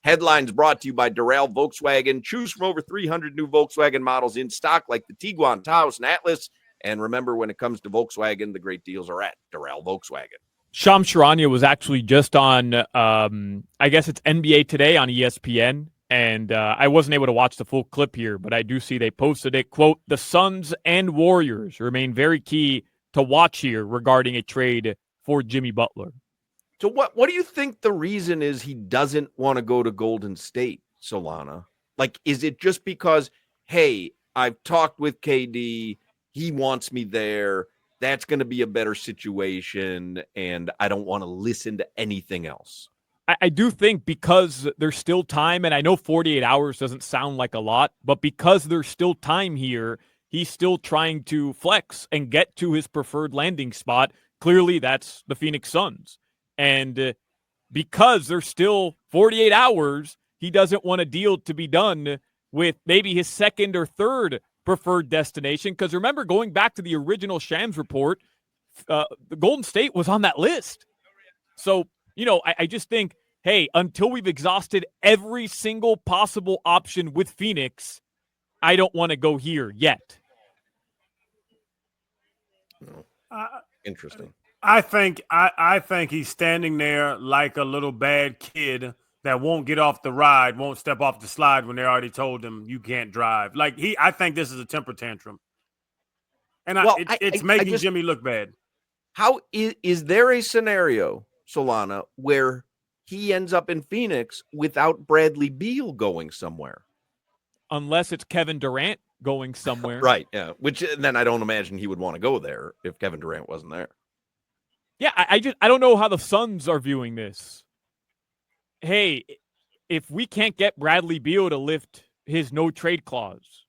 Headlines brought to you by Doral Volkswagen. Choose from over 300 new Volkswagen models in stock like the Tiguan, Taos, and Atlas. And remember, when it comes to Volkswagen, the great deals are at Doral Volkswagen. Shams Charania was actually just on, I guess it's NBA Today on ESPN, and I wasn't able to watch the full clip here, but I do see they posted it, quote, the Suns and Warriors remain very key to watch here regarding a trade for Jimmy Butler. So what do you think the reason is he doesn't want to go to Golden State, Solana? Like, is it just because, hey, I've talked with KD, he wants me there, that's going to be a better situation, and I don't want to listen to anything else? I do think because there's still time, and I know 48 hours doesn't sound like a lot, but because there's still time here, he's still trying to flex and get to his preferred landing spot. Clearly, that's the Phoenix Suns. And because there's still 48 hours, he doesn't want a deal to be done with maybe his second or third preferred destination. Because remember, going back to the original Shams report, the Golden State was on that list. So, I just think, hey, until we've exhausted every single possible option with Phoenix, I don't want to go here yet. Interesting. I think he's standing there like a little bad kid that won't get off the ride, won't step off the slide when they already told him you can't drive. I think this is a temper tantrum, and it's making Jimmy look bad. How is there a scenario, Solana, where he ends up in Phoenix without Bradley Beal going somewhere? Unless it's Kevin Durant going somewhere, right? Yeah, which then I don't imagine he would want to go there if Kevin Durant wasn't there. Yeah, I don't know how the Suns are viewing this. Hey, if we can't get Bradley Beal to lift his no-trade clause,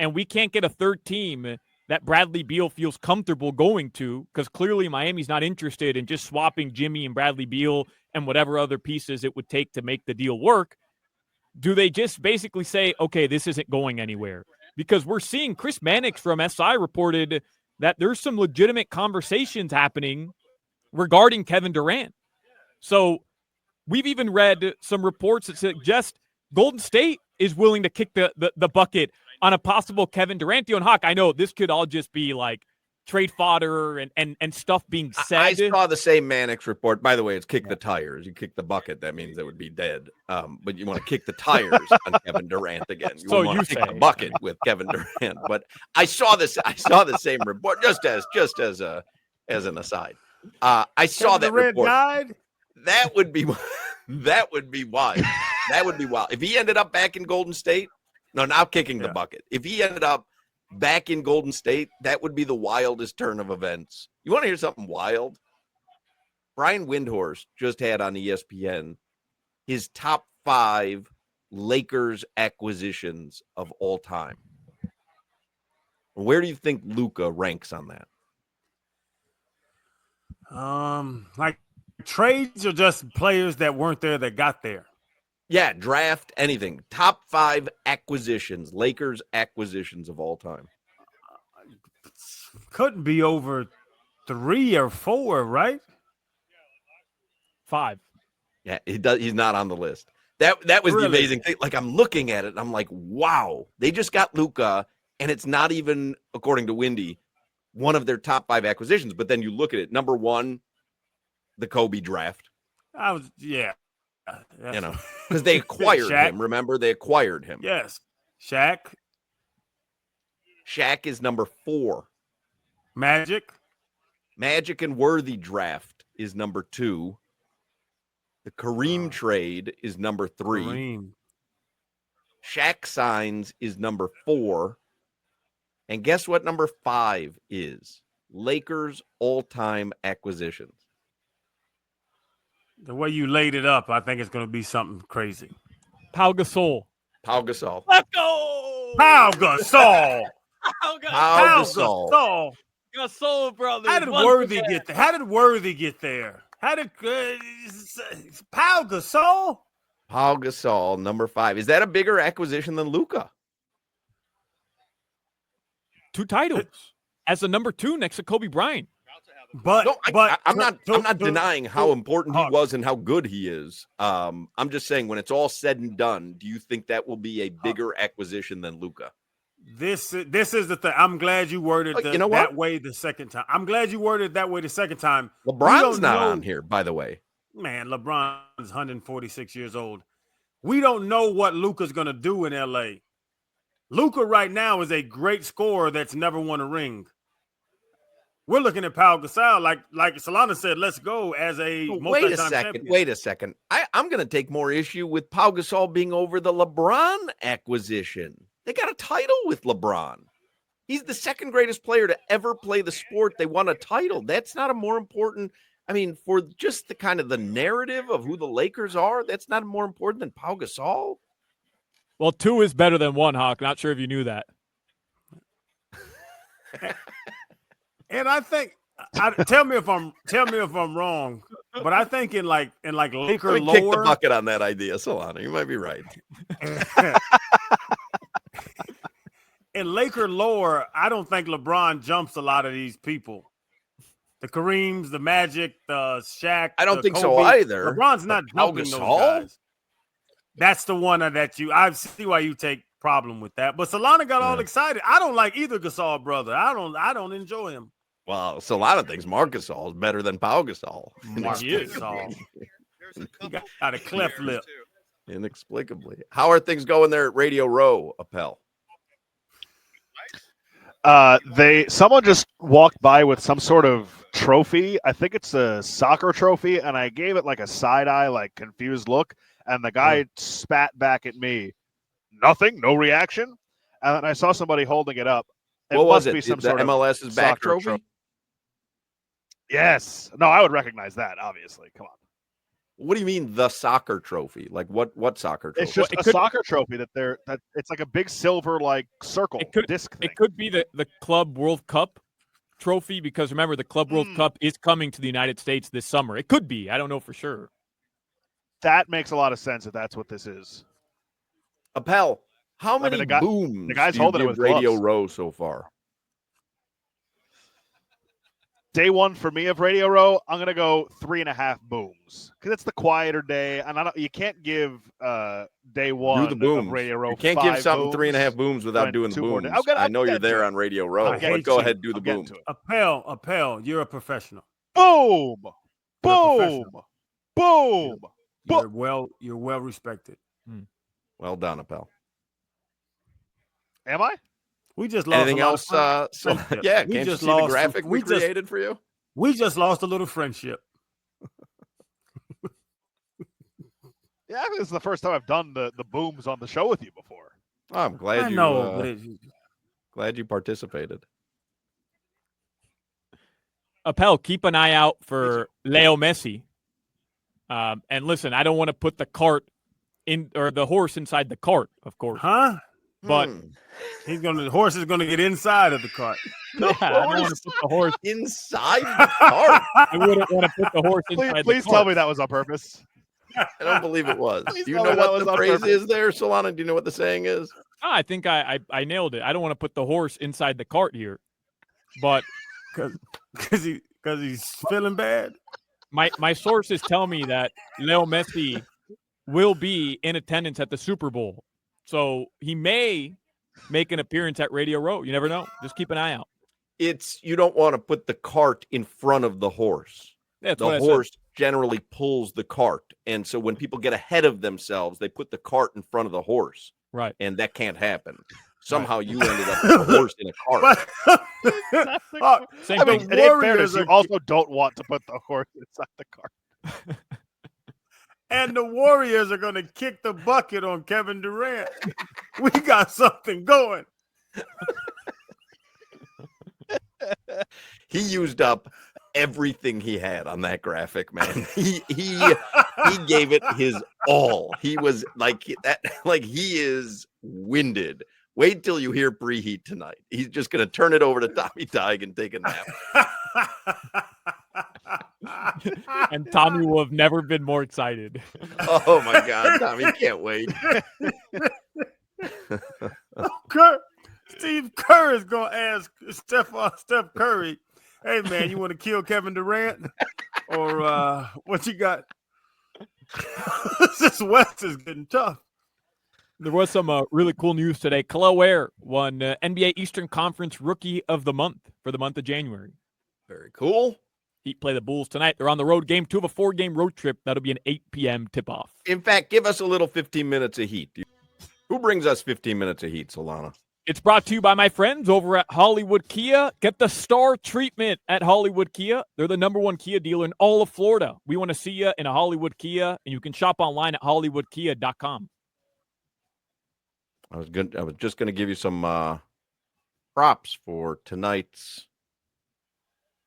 and we can't get a third team that Bradley Beal feels comfortable going to, because clearly Miami's not interested in just swapping Jimmy and Bradley Beal and whatever other pieces it would take to make the deal work, do they just basically say, okay, this isn't going anywhere? Because we're seeing Chris Mannix from SI reported that there's some legitimate conversations happening regarding Kevin Durant. So we've even read some reports that suggest Golden State is willing to kick the bucket on a possible Kevin Durant deal. And Hawk, I know this could all just be like trade fodder and stuff being said. I saw the same Mannix report. By the way, it's kick the tires. You kick the bucket, that means it would be dead. But you want to kick the tires on Kevin Durant again. You want to kick the bucket with Kevin Durant. But I saw the same report just as an aside. I saw that report. Died? That would be wild. That would be wild. If he ended up back in Golden State, not kicking the bucket. If he ended up back in Golden State, that would be the wildest turn of events. You want to hear something wild? Brian Windhorst just had on ESPN his top 5 Lakers acquisitions of all time. Where do you think Luka ranks on that? Like trades or just players that weren't there that got there? Yeah, draft, anything. Top 5 acquisitions, Lakers acquisitions of all time. Couldn't be over 3 or 4, right? 5. Yeah, he's not on the list. That was really the amazing thing. Like, I'm looking at it, and I'm like, wow, they just got Luka, and it's not even, according to Windy, one of their top 5 acquisitions. But then you look at it, number 1, the Kobe draft. Because they acquired him. Remember, they acquired him. Yes. Shaq is number 4. Magic and Worthy draft is number 2. The Kareem trade is number 3. Kareem. Shaq signs is number 4. And guess what number 5 is? Lakers all-time acquisitions. The way you laid it up, I think it's going to be something crazy. Pau Gasol. Let's go! Pau Gasol. Pau Gasol. Gasol, brother. How did Worthy get there? How did Pau Gasol? Pau Gasol, number 5. Is that a bigger acquisition than Luka? 2 titles as the number 2 next to Kobe Bryant. But No, I'm not denying how important he Hawk. was and how good he is. I'm just saying when it's all said and done, do you think that will be a bigger acquisition than Luka? This is the thing. I'm glad you worded that way the second time. I'm glad you worded it that way the second time. LeBron's not on here, by the way. Man, LeBron's 146 years old. We don't know what Luka's going to do in LA. Luka right now is a great scorer that's never won a ring. We're looking at Pau Gasol, like Solana said, let's go as a multi-time champion. Wait a second. I'm going to take more issue with Pau Gasol being over the LeBron acquisition. They got a title with LeBron. He's the second greatest player to ever play the sport. They won a title. That's not a more important. I mean, for just the kind of the narrative of who the Lakers are, that's not more important than Pau Gasol. Well, 2 is better than 1, Hawk. Not sure if you knew that. And I think, tell me if I'm wrong, but I think in like Laker lore, kick the bucket on that idea, Solana. You might be right. In Laker lore, I don't think LeBron jumps a lot of these people. The Kareems, the Magic, the Shaq. I don't think Kobe. so either. LeBron's not jumping those guys. That's the one that I see why you take problem with that. But Solana got all excited. I don't like either Gasol brother. I don't enjoy him. Well, Solana thinks Marc Gasol is better than Pau Gasol. Marc Gasol. He got a cleft lip. Inexplicably. How are things going there at Radio Row, Appel? Someone just walked by with some sort of trophy. I think it's a soccer trophy, and I gave it like a side eye, like confused look, and the guy spat back at me. Nothing, no reaction. And then I saw somebody holding it up. What was it? Be some the sort MLS's of back trophy? Yes. No, I would recognize that, obviously. Come on. What do you mean the soccer trophy? Like what soccer trophy? It's just a soccer trophy that it's like a big silver like circle disc thing. It could be the Club World Cup trophy because remember the Club World Cup is coming to the United States this summer. It could be. I don't know for sure. That makes a lot of sense if that's what this is. Appel, how many booms the guy's do you holding it give with Radio gloves. Row so far? Day 1 for me of Radio Row, I'm gonna go 3.5 booms because it's the quieter day, and you can't give day 1 do the booms. of Radio Row. You can't give something 3.5 booms without doing the booms. I know you're there on Radio Row, but go ahead, do the booms. Appel, you're a professional. Boom, boom, boom. You're well respected. Well done, Appel. Am I? We just lost anything else? Can you see the graphic we created for you? We just lost a little friendship. Yeah, I think this is the first time I've done the booms on the show with you before. Oh, I'm glad glad you participated. Appel, keep an eye out for Leo Messi. And listen, I don't want to put the horse inside the cart, of course. Huh? But the horse is gonna get inside of the cart. Yeah, I don't want to put the horse inside the cart. I wouldn't want to put the horse inside the cart. Please tell me that was on purpose. I don't believe it was. Do you know what the phrase is there, Solana? Do you know what the saying is? I think I nailed it. I don't want to put the horse inside the cart here, but because he's feeling bad. My sources tell me that Leo Messi will be in attendance at the Super Bowl. So he may make an appearance at Radio Row. You never know. Just keep an eye out. You don't want to put the cart in front of the horse. That's the horse generally pulls the cart. And so when people get ahead of themselves, they put the cart in front of the horse. Right. And that can't happen. Somehow you ended up with a horse in a cart. In fairness, you also don't want to put the horse inside the cart. And the Warriors are going to kick the bucket on Kevin Durant. We got something going. He used up everything he had on that graphic, man. He gave it his all. He was like that. Like he is winded. Wait till you hear preheat tonight. He's just going to turn it over to Tommy Tig and take a nap. And Tommy will have never been more excited. Oh my God, Tommy can't wait. Steve Kerr is going to ask Steph Curry, Hey, man, you want to kill Kevin Durant? Or what you got? This West is getting tough. There was some really cool news today. Khalil Ware won NBA Eastern Conference Rookie of the Month for the month of January. Very cool. Heat play the Bulls tonight. They're on the road, game 2 of a 4-game road trip. That'll be an 8 p.m. tip-off. In fact, give us a little 15 minutes of Heat. Who brings us 15 minutes of Heat, Solana? It's brought to you by my friends over at Hollywood Kia. Get the star treatment at Hollywood Kia. They're the #1 Kia dealer in all of Florida. We want to see you in a Hollywood Kia, and you can shop online at hollywoodkia.com. I was just going to give you some props for tonight's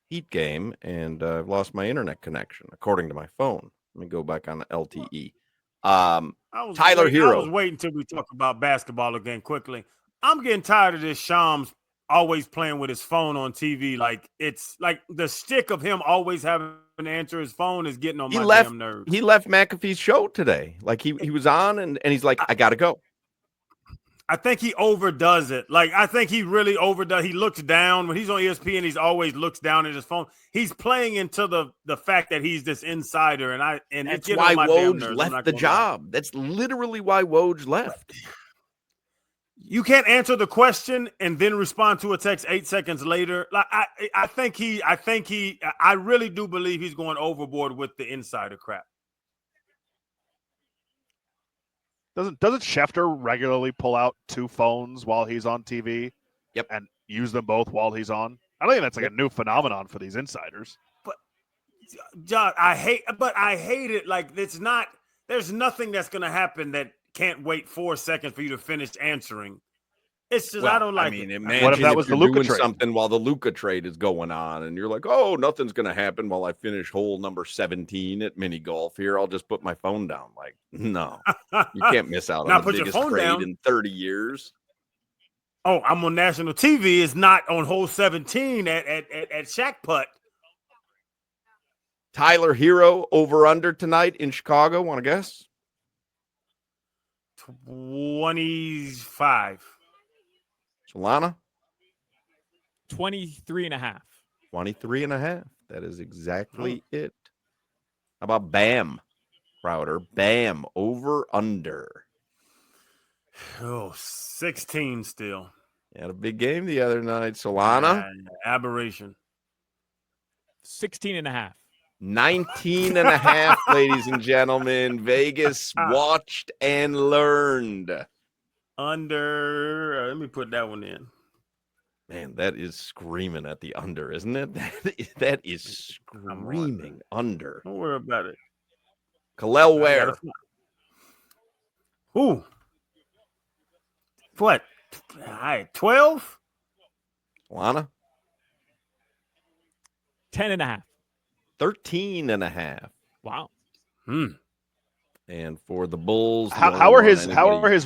Heat game, and I've lost my internet connection, according to my phone. Let me go back on the LTE. Tyler Hero. I was waiting until we talk about basketball again quickly. I'm getting tired of this Shams always playing with his phone on TV. Like, it's like the stick of him always having to answer his phone is getting on my damn nerves. He left McAfee's show today. Like, he was on, and he's like, I got to go. I think he overdoes it. Like, I think he really overdoes. He looks down when he's on ESPN. He's always looks down at his phone. He's playing into the fact that he's this insider, and that's why Woj left the job. That's literally why Woj left. You can't answer the question and then respond to a text 8 seconds later. Like, I really do believe he's going overboard with the insider crap. Doesn't Schefter regularly pull out 2 phones while he's on TV? Yep. And use them both while he's on? I don't think that's like a new phenomenon for these insiders. But John, I hate it. Like, there's nothing that's gonna happen that can't wait 4 seconds for you to finish answering. It's just I don't like it. Imagine what if that was the you're Luka doing trade? something while the Luka trade is going on, and you're like, oh, nothing's going to happen while I finish hole number 17 at mini golf here. I'll just put my phone down. Like, no, you can't miss out on the biggest trade in 30 years. Oh, I'm on national TV. It's not on hole 17 at Shaq Putt. Tyler Hero over under tonight in Chicago. Want to guess? 25. Solana? 23.5. 23.5. That is exactly it. How about Bam, Crowder? Bam, over, under. Oh, 16 still. Had a big game the other night. Solana? Aberration. 16.5. 19.5, ladies and gentlemen. Vegas watched and learned. Under, let me put that one in. Man, that is screaming at the under, isn't it? That is screaming under. Don't worry about it. Khalil Ware. Ooh. What? All right, 12? Lana? 10.5. 13.5. Wow. And for the Bulls, how are his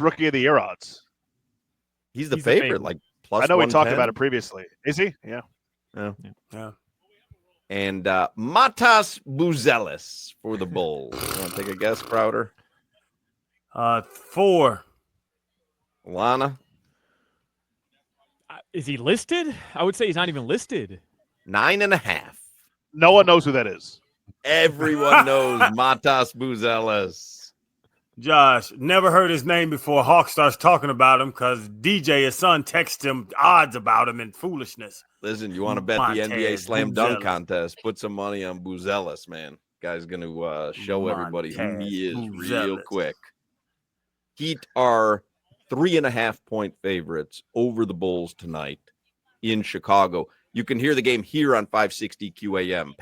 rookie of the year odds? He's the favorite, like plus. I know we 110. talked about it previously. Is he? Yeah. And Matas Buzelis for the Bulls. You want to take a guess, Crowder? 4. Lana? Is he listed? I would say he's not even listed. 9.5. No one knows who that is. Everyone knows Matas Buzelis. Josh, never heard his name before. Hawk starts talking about him because DJ, his son, texts him odds about him and foolishness. Listen, you want to bet the NBA slam dunk contest? Put some money on Buzelis, man. Guy's going to show everybody who he is real quick. Heat are 3.5-point favorites over the Bulls tonight in Chicago. You can hear the game here on 560 QAM.